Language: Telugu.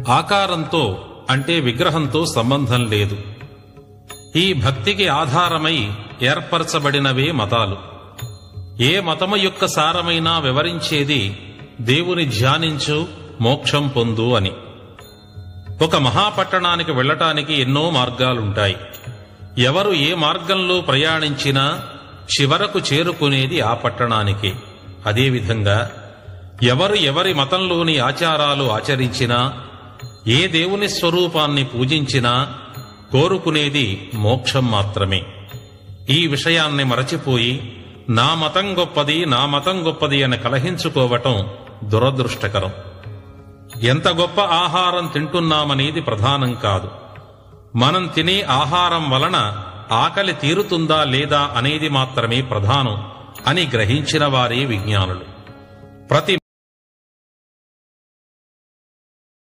ఆకారంతో అంటే విగ్రహంతో సంబంధం లేదు. ఈ భక్తికి ఆధారమై ఏర్పరచబడినవే మతాలు. ఏ మతము యొక్క సారమైనా వివరించేది దేవుని ధ్యానించు, మోక్షం పొందు అని. ఒక మహాపట్టణానికి వెళ్లటానికి ఎన్నో మార్గాలుంటాయి. ఎవరు ఏ మార్గంలో ప్రయాణించినా చివరకు చేరుకునేది ఆ పట్టణానికి. అదేవిధంగా ఎవరు ఎవరి మతంలోని ఆచారాలు ఆచరించినా, ఏ దేవుని స్వరూపాన్ని పూజించినా కోరుకునేది మోక్షం మాత్రమే. ఈ విషయాన్ని మరచిపోయి నా మతం గొప్పది, నా మతం గొప్పది అని కలహించుకోవటం దురదృష్టకరం. ఎంత గొప్ప ఆహారం తింటున్నామనేది ప్రధానం కాదు, మనం తినే ఆహారం వలన ఆకలి తీరుతుందా లేదా అనేది మాత్రమే ప్రధానం అని గ్రహించిన వారే విజ్ఞానులు. ప్రతి